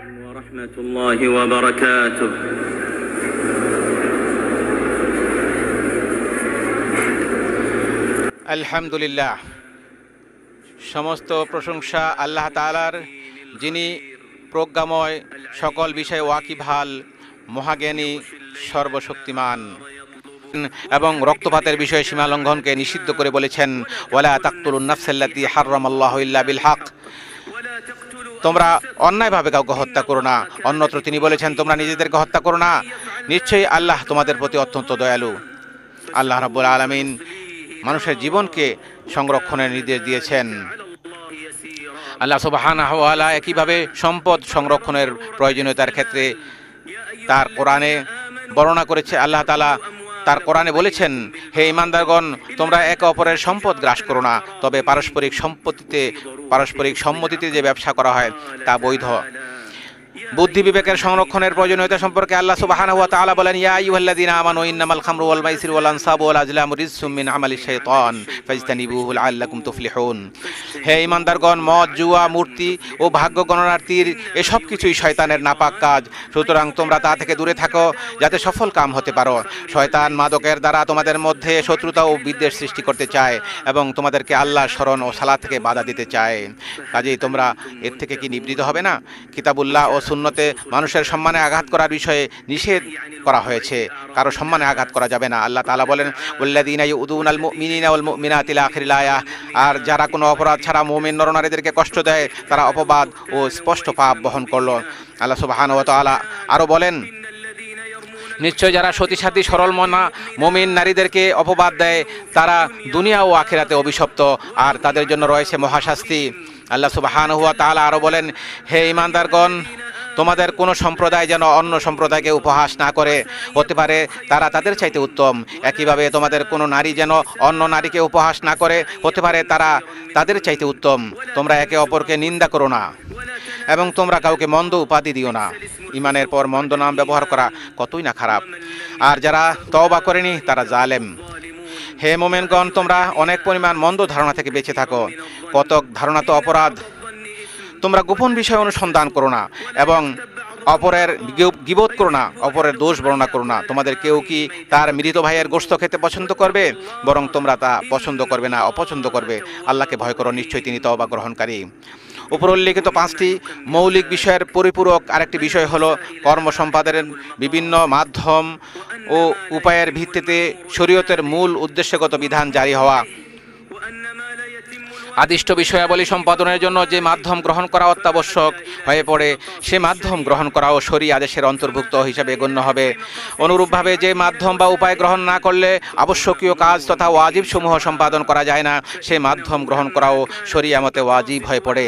ورحمة الله وبركاته আলহামদুলিল্লাহ, সমস্ত প্রশংসা আল্লাহ তাআলার, যিনি প্রজ্ঞাময়, সকল বিষয়ে ওয়াকিবহাল, মহাজ্ঞানী, সর্বশক্তিমান এবং রক্তপাতের বিষয়ে সীমা লঙ্ঘনকে নিষিদ্ধ করে বলেছেন, ওয়ালা তাকতুলুন নাফসাল্লাতী হারামাল্লাহু ইল্লা বিল হক, তোমরা অন্যায়ভাবে কাউকে হত্যা করো না। অন্যত্র তিনি বলেছেন, তোমরা নিজেদেরকে হত্যা করো না, নিশ্চয়ই আল্লাহ তোমাদের প্রতি অত্যন্ত দয়ালু। আল্লাহ রাব্বুল আলামিন মানুষের জীবনকে সংরক্ষণের নির্দেশ দিয়েছেন। আল্লাহ সুবহানাহু ওয়া তাআলা একইভাবে সম্পদ সংরক্ষণের প্রয়োজনীয়তার ক্ষেত্রে তার কোরআনে বর্ণনা করেছে। আল্লাহ তাআলা তার কোরআনে বলেছেন, হে ঈমানদারগণ, তোমরা একে অপরের সম্পদ গ্রাস করো না, তবে পারস্পরিক সম্মতিতে যে ব্যবসা করা হয় তা বৈধ। বুদ্ধি বিবেকের সংরক্ষণের প্রয়োজনীয়তা সম্পর্কে আল্লাহ সুবহানাহু ওয়া তাআলা বলেন, ইয়া আইয়ুহাল্লাযীনা আমানু ইন্নামাল খামরু ওয়াল মাইসিরু ওয়াল আনসাবু ওয়াল আজলামু রিজসুম মিন আমালিশ শাইতান ফাজতানিবুহু লাআল্লাকুম তুফলিহুন। হে ঈমানদারগণ, মদ, জুয়া, মূর্তি ও ভাগ্য গণনার তীর এসব কিছুই শয়তানের নাপাক কাজ, সুতরাং তোমরা তা থেকে দূরে থাকো যাতে সফল কাম হতে পারো। শয়তান মাদকের দ্বারা তোমাদের মধ্যে শত্রুতা ও বিদ্বেষ সৃষ্টি করতে চায় এবং তোমাদেরকে আল্লাহর স্মরণ ও সালাত থেকে বাধা দিতে চায়। কাজেই তোমরা এর থেকে কি নিবৃত হবে না? কিতাবুল্লাহ ও সুন্নতে মানুষের সম্মানে আঘাত করার বিষয়ে নিষেধ করা হয়েছে, কারো সম্মানে আঘাত করা যাবে না। আল্লাহ তাআলা বলেন, ওয়াল্লাযীনা ইউযুনাল মুমিনিনা ওয়াল মুমিনাতি ইলা আখিরিল আয়াহ, আর যারা কোনো অপরাধ ছাড়া মুমিন নরনারীদেরকে কষ্ট দেয় তারা অপবাদ ও স্পষ্ট পাপ বহন করল। আল্লাহ সুবহানাহু ওয়া তাআলা আরো বলেন, নিশ্চয় যারা সতীসাথী সরল মনা মুমিন নারীদেরকে অপবাদ দেয় তারা দুনিয়া ও আখিরাতে অভিশপ্ত, আর তাদের জন্য রয়েছে মহাশাস্তি। আল্লাহ সুবহানাহু ওয়া তাআলা আরো বলেন, হে ঈমানদারগণ, তোমাদের কোনো সম্প্রদায় যেন অন্য সম্প্রদায়কে উপহাস না করে, হতে পারে তারা তাদের চাইতে উত্তম। একইভাবে তোমাদের কোনো নারী যেন অন্য নারীকে উপহাস না করে, হতে পারে তারা তাদের চাইতে উত্তম। তোমরা একে অপরকে নিন্দা করো না এবং তোমরা কাউকে মন্দ উপাধি দিও না। ঈমানের পর মন্দ নাম ব্যবহার করা কতই না খারাপ, আর যারা তওবা করেনি তারা জালেম। হে মুমিনগণ, তোমরা অনেক পরিমাণ মন্দ ধারণা থেকে বেঁচে থাকো। কতক ধারণা তো অপরাধ। তোমরা গোপন বিষয় অনুসন্ধান করো না এবং অপরের গীবত করো না, অপরের দোষ বর্ণনা করো না। তোমাদের কেউ কি তার মৃত ভাইয়ের গোশত খেতে পছন্দ করবে? বরং তোমরা তা পছন্দ করবে না, অপছন্দ করবে। আল্লাহকে ভয় করো, নিশ্চয়ই তিনি তওবা গ্রহণকারী। উপর উল্লেখিত 5টি মৌলিক বিষয়ের পরিপূরক আরেকটি বিষয় হলো কর্ম সম্পাদনের বিভিন্ন মাধ্যম ও উপায়ের ভিত্তিতে শরীয়তের মূল উদ্দেশ্যগত বিধান জারি হওয়া। আদিষ্ট বিষয়াবলী সম্পাদনের জন্য যে মাধ্যম গ্রহণ করা অত্যাবশ্যক হয়ে পড়ে, সে মাধ্যম গ্রহণ করাও শরীয় আদেশের অন্তর্ভুক্ত হিসাবে গণ্য হবে। অনুরূপভাবে যে মাধ্যম বা উপায় গ্রহণ না করলে আবশ্যকীয় কাজ তথা ওয়াজিব সমূহ সম্পাদন করা যায় না, সে মাধ্যম গ্রহণ করাও শরীয়ত মতে ওয়াজিব হয়ে পড়ে।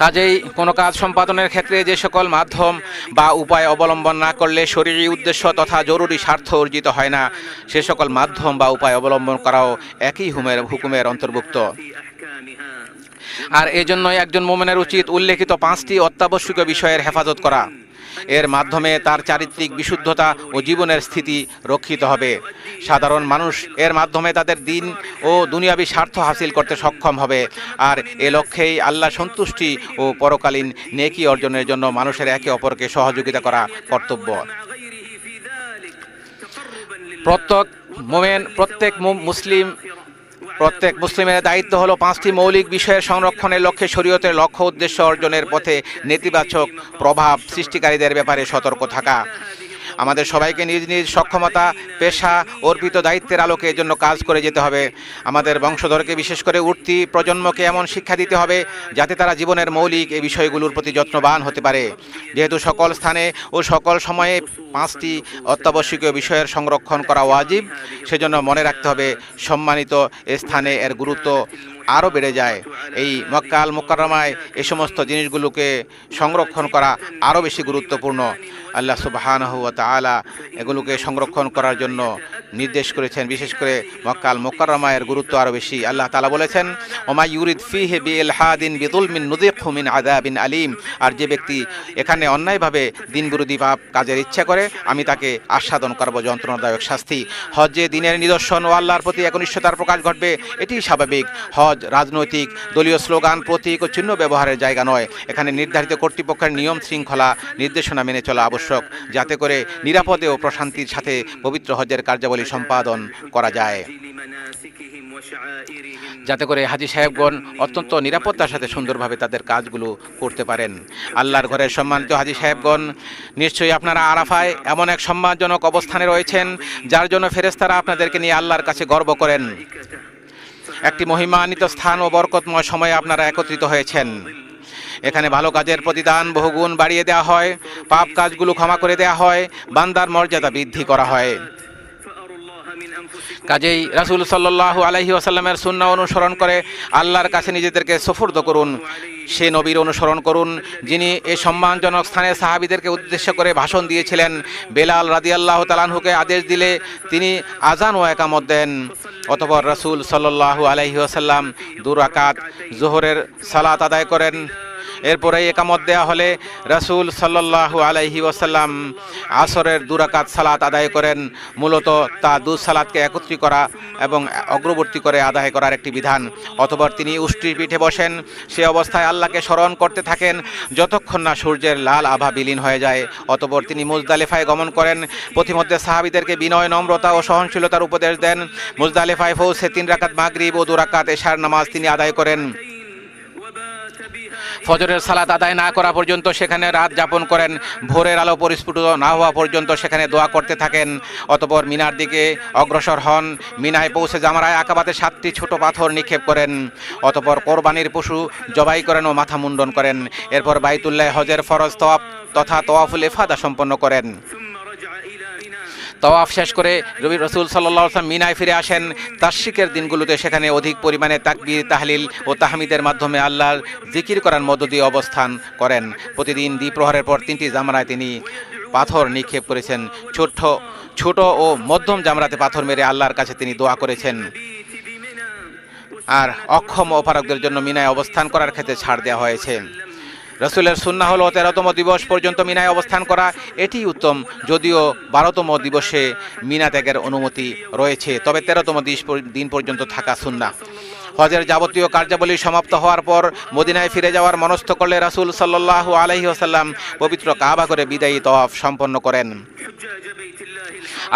কাজেই কোনো কাজ সম্পাদনের ক্ষেত্রে যে সকল মাধ্যম বা উপায় অবলম্বন না করলে শরীরী উদ্দেশ্য তথা জরুরি স্বার্থ অর্জিত হয় না, সে সকল মাধ্যম বা উপায় অবলম্বন করাও একই হুকুমের অন্তর্ভুক্ত। আর এজন্যই একজন মুমিনের উচিত উল্লেখিত 5টি অত্যাবশ্যকীয় বিষয়ের হেফাজত করা। এর মাধ্যমে তার চারিত্রিক বিশুদ্ধতা ও জীবনের স্থিতি রক্ষিত হবে। সাধারণ মানুষ এর মাধ্যমে তাদের দিন ও দুনিয়াবী স্বার্থ হাসিল করতে সক্ষম হবে। আর এ লক্ষ্যেই আল্লাহ সন্তুষ্টি ও পরকালীন নেকি অর্জনের জন্য মানুষের একে অপরকে সহযোগিতা করা কর্তব্য। প্রত্যেক মুসলিমের দায়িত্ব হলো 5টি মৌলিক বিষয়ের সংরক্ষণের লক্ষ্যে শরীয়তের লক্ষ্য উদ্দেশ্য অর্জনের পথে নেতিবাচক প্রভাব সৃষ্টিকারীদের ব্যাপারে সতর্ক থাকা। আমাদের সবাইকে নিজ নিজ সক্ষমতা, পেশা, অর্পিত দায়িত্বের আলোকে এর জন্য কাজ করে যেতে হবে। আমাদের বংশধরকে, বিশেষ করে উঠতি প্রজন্মকে এমন শিক্ষা দিতে হবে যাতে তারা জীবনের মৌলিক এই বিষয়গুলোর প্রতি যত্নবান হতে পারে। যেহেতু সকল স্থানে ও সকল সময়ে 5টি অত্যাবশ্যকীয় বিষয়ের সংরক্ষণ করা ওয়াজিব, সেজন্য মনে রাখতে হবে সম্মানিত স্থানে এর গুরুত্ব আরও বেড়ে যায়। এই মক্কা আল মুকাররমায় এই সমস্ত জিনিসগুলোকে সংরক্ষণ করা আরও বেশি গুরুত্বপূর্ণ। আল্লাহ সুবহানাহু ওয়া তাআলা এগুলোকে সংরক্ষণ করার জন্য নির্দেশ করেছেন। বিশেষ করে মক্কা আল মুকাররমায়ের গুরুত্ব আরও বেশি। আল্লাহ তাআলা বলেছেন, ওমা ইউরিদ ফিহি বিইলহাদিন বিযুলমিন নুযিকহু মিন আযাবিন আলীম, আর যে ব্যক্তি এখানে অন্যায়ভাবে দিন বিরোধী পাপ কাজের ইচ্ছা করে, আমি তাকে আস্বাদন করব যন্ত্রণাদায়ক শাস্তি। হজ্জে দিনের নিদর্শন ও আল্লাহর প্রতি একনিষ্ঠতার প্রকাশ ঘটবে, এটি স্বাভাবিক। হজ হজ রাজনৈতিক দলীয় স্লোগান প্রতীক ও চিহ্ন ব্যবহারের জায়গা নয়। এখানে নির্ধারিত কর্তৃপক্ষের নিয়ম শৃঙ্খলা নির্দেশনা মেনে চলা আবশ্যক, যাতে করে নিরাপদে ও প্রশান্তির সাথে পবিত্র হজের কার্যাবলী সম্পাদন করা যায়, যাতে করে হাজী সাহেবগণ অত্যন্ত নিরাপত্তার সাথে সুন্দরভাবে তাদের কাজগুলো করতে পারেন। আল্লাহর ঘরের সম্মানিত হাজী সাহেবগণ, নিশ্চয়ই আপনারা আরাফায় এমন এক সম্মানজনক অবস্থানে রয়েছেন যার জন্য ফেরেশতারা আপনাদেরকে নিয়ে আল্লাহর কাছে গর্ব করেন। একটি মহিমান্বিত স্থান ও বরকতময় সময়ে আপনারা একত্রিত হয়েছেন। এখানে ভালো কাজের প্রতিদান বহুগুণ বাড়িয়ে দেওয়া হয়, পাপ কাজগুলো ক্ষমা করে দেওয়া হয়, বান্দার মর্যাদা বৃদ্ধি করা হয়। কাজেই রাসূল সাল্লাল্লাহু আলাইহি ওয়াসাল্লামের সুন্নাহ অনুসরণ করে আল্লাহর কাছে নিজেদেরকে সুফর্দ করুন। সে নবীর অনুসরণ করুন যিনি এই সম্মানজনক স্থানে সাহাবীদেরকে উদ্দেশ্য করে ভাষণ দিয়েছিলেন। বেলাল রাদিয়াল্লাহু তাআলা আনহুকে আদেশ দিলে তিনি আজান ও ইকামত দেন। অতঃপর রাসূল সাল্লাল্লাহু আলাইহি ওয়াসাল্লাম 2 রাকাত যোহরের সালাত আদায় করেন। এরপরে একামত দেয়া হলে রাসূল সাল্লাল্লাহু আলাইহি ওয়াসাল্লাম আসরের 2 রাকাত সালাত আদায় করেন। মূলত তা 2 সালাতকে একত্রিত করা এবং অগ্রবর্তী করে আদায় করার একটি বিধান। অতঃপর তিনি উষ্ট্রির পিঠে বসেন। সে অবস্থায় আল্লাহকে স্মরণ করতে থাকেন যতক্ষণ না সূর্যের লাল আভা বিলীন হয়ে যায়। অতঃপর তিনি মুজদালিফায় গমন করেন। পথিমধ্যে সাহাবীদেরকে বিনয় নম্রতা ও সহনশীলতার উপদেশ দেন। মুজদালিফায় পৌঁছে 3 রাকাত মাগরিব ও 2 রাকাত এশার নামাজ তিনি আদায় করেন। ফজরের সালাত আদায় না করা পর্যন্ত সেখানে রাত যাপন করেন। ভোরের আলো পরিস্ফুটিত না হওয়া পর্যন্ত সেখানে দোয়া করতে থাকেন। অতঃপর মিনার দিকে অগ্রসর হন। মিনায় পৌঁছে জামরায়ে আকাবাতে 7টি ছোট পাথর নিক্ষেপ করেন। অতঃপর কোরবানির পশু জবাই করেন ও মাথা মুন্ডন করেন। এরপর বাইতুল্লাহ হজের ফরজ তওয়াফ তথা তওয়াফুল ইফাদা সম্পন্ন করেন। তওয়াফ শেষ করে রাসূল সাল্লাল্লাহু আলাইহি ওয়াসাল্লাম মিনায় ফিরে আসেন। তাশরিকের দিনগুলোতে সেখানে অধিক পরিমাণে তাকবীর তাহলিল ও তাহমিদের মাধ্যমে আল্লাহর জিকির করার মধ্য দিয়ে অবস্থান করেন। প্রতিদিন দ্বিপ্রহরের পর 3টি জামরায় তিনি পাথর নিক্ষেপ করেছেন। ছোট ও মধ্যম জামরাতে পাথর মেরে আল্লাহর কাছে তিনি দোয়া করেছেন। আর অক্ষম ও অপারগদের জন্য মিনায় অবস্থান করার ক্ষেত্রে ছাড় দেওয়া হয়েছে। রাসূলের সুন্নাহ হলো 13তম দিবস পর্যন্ত মিনায় অবস্থান করা। এটি উত্তম, যদিও 12তম দিবসে মিনা ত্যাগের অনুমতি রয়েছে, তবে 13তম দিন পর্যন্ত থাকা সুন্নাহ। হজের যাবতীয় কার্যাবলী সমাপ্ত হওয়ার পর মদিনায় ফিরে যাওয়ার মনস্থ করলে রাসূল সাল্লাল্লাহু আলাইহি ওয়াসাল্লাম পবিত্র কাবা ঘরে বিদায়ী তওয়াফ সম্পন্ন করেন।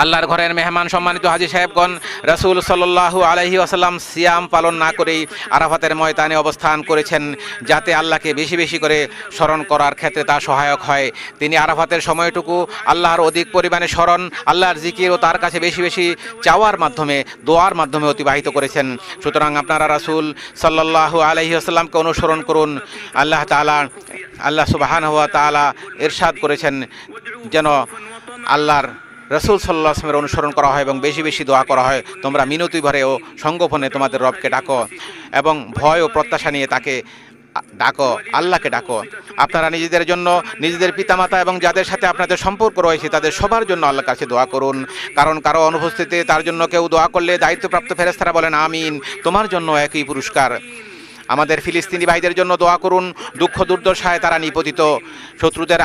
আল্লাহর ঘরের মেহমান সম্মানিত হাজী সাহেবগণ, রাসূল সাল্লাল্লাহু আলাইহি ওয়াসাল্লাম সিয়াম পালন না করেই আরাফাতের ময়দানে অবস্থান করেছেন, যাতে আল্লাহকে বেশি বেশি করে স্মরণ করার ক্ষেত্রে তা সহায়ক হয়। তিনি আরাফাতের সময়টুকু আল্লাহর অধিক পরিমাণে স্মরণ, আল্লাহর জিকির ও তার কাছে বেশি বেশি চাওয়ার মাধ্যমে, দোয়ার মাধ্যমে অতিবাহিত করেছেন। সুতরাং আপনারা রাসূল সাল্লাল্লাহু আলাইহি ওয়াসাল্লামকে অনুসরণ করুন। আল্লাহ সুবহানাহু ওয়া তাআলা ইরশাদ করেছেন যেন আল্লাহর রাসূল সাল্লাল্লাহু আলাইহি ওয়াসাল্লামের অনুসরণ করা হয় এবং বেশি বেশি দোয়া করা হয়। তোমরা মিনতি ভরে ও সঙ্গোপনে তোমাদের রবকে ডাকো এবং ভয় ও প্রত্যাশা নিয়ে তাকে ডাকো, আল্লাহকে ডাকো। আপনারা নিজেদের জন্য, নিজেদের পিতামাতা এবং যাদের সাথে আপনাদের সম্পর্ক রয়েছে তাদের সবার জন্য আল্লাহর কাছে দোয়া করুন। কারণ কারো অনুপস্থিতিতে তার জন্য কেউ দোয়া করলে দায়িত্বপ্রাপ্ত ফেরেশতারা বলেন আমিন, তোমার জন্য একই পুরস্কার। আমাদের ফিলিস্তিনি ভাইদের জন্য দোয়া করুন। দুঃখ দুর্দশায় তারা নিপতিত। শত্রুদের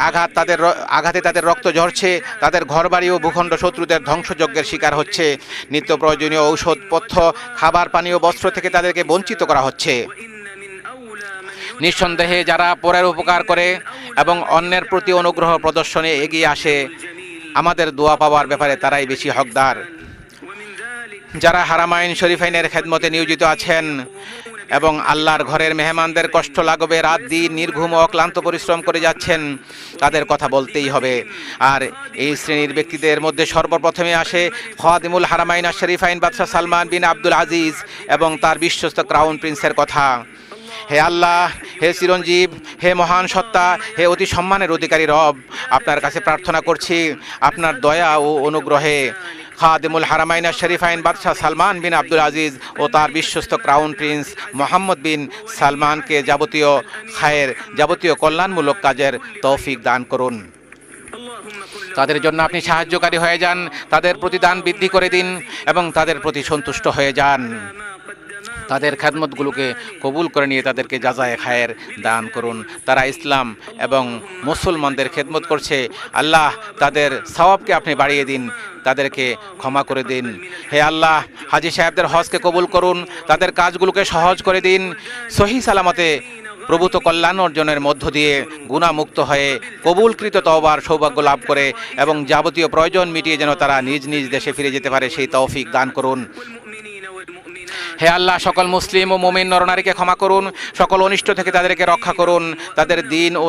আঘাতে তাদের রক্ত ঝরছে। তাদের ঘরবাড়ি ও ভূখণ্ড শত্রুদের ধ্বংসযজ্ঞের শিকার হচ্ছে। নিত্য প্রয়োজনীয় ঔষধপথ্য, খাবার পানি ও বস্ত্র থেকে তাদেরকে বঞ্চিত করা হচ্ছে। নিঃসন্দেহে যারা পরের উপকার করে এবং অন্যের প্রতি অনুগ্রহ প্রদর্শনে এগিয়ে আসে, আমাদের দোয়া পাওয়ার ব্যাপারে তারাই বেশি হকদার। যারা হারামাইন শরীফাইনের খেদমতে নিয়োজিত আছেন এবং আল্লাহর ঘরের মেহমানদের কষ্ট লাগবে, রাত দিন নির্ঘুম ও ক্লান্ত পরিশ্রম করে যাচ্ছেন, তাদের কথা বলতেই হবে। আর এই শ্রেণীর ব্যক্তিদের মধ্যে সর্বপ্রথমে আসে খাদিমুল হারামাইন শরীফাইন বাদশাহ সালমান বিন আব্দুল আজিজ এবং তার বিশ্বস্ত ক্রাউন প্রিন্সের কথা। হে আল্লাহ, হে চিরঞ্জীব, হে মহান সত্তা, হে অতি সম্মানের অধিকারী রব, আপনার কাছে প্রার্থনা করছি আপনার দয়া ও অনুগ্রহে খাদিমুল হারামাইন শরীফাইন বাদশাহ সালমান বিন আব্দুল আজিজ ও তার বিশ্বস্ত ক্রাউন প্রিন্স মোহাম্মদ বিন সালমানকে যাবতীয় খায়ের, যাবতীয় কল্যাণমূলক কাজের তৌফিক দান করুন। তাদের জন্য আপনি সাহায্যকারী হয়ে যান, তাদের প্রতিদান বৃদ্ধি করে দিন এবং তাদের প্রতি সন্তুষ্ট হয়ে যান। তাদের খেদমতগুলোকে কবুল করে নিয়ে তাদেরকে জাযায়ে খায়ের দান করুন। তারা ইসলাম এবং মুসলমানদের খেদমত করছে, আল্লাহ তাদের সওয়াবকে আপনি বাড়িয়ে দিন, তাদেরকে ক্ষমা করে দিন। হে আল্লাহ, হাজী সাহেবদের হজকে কবুল করুন, তাদের কাজগুলোকে সহজ করে দিন, সহি সালামতে প্রভূত কল্যাণ অর্জনের মধ্য দিয়ে গুণামুক্ত হয়ে কবুলকৃত তওবার সৌভাগ্য লাভ করে এবং যাবতীয় প্রয়োজন মিটিয়ে যেন তারা নিজ নিজ দেশে ফিরে যেতে পারে সেই তৌফিক দান করুন। হে আল্লাহ, সকল মুসলিম ও মুমিন নরনারীকে ক্ষমা করুন, সকল অনিষ্ট থেকে তাদেরকে রক্ষা করুন, তাদের দিন ও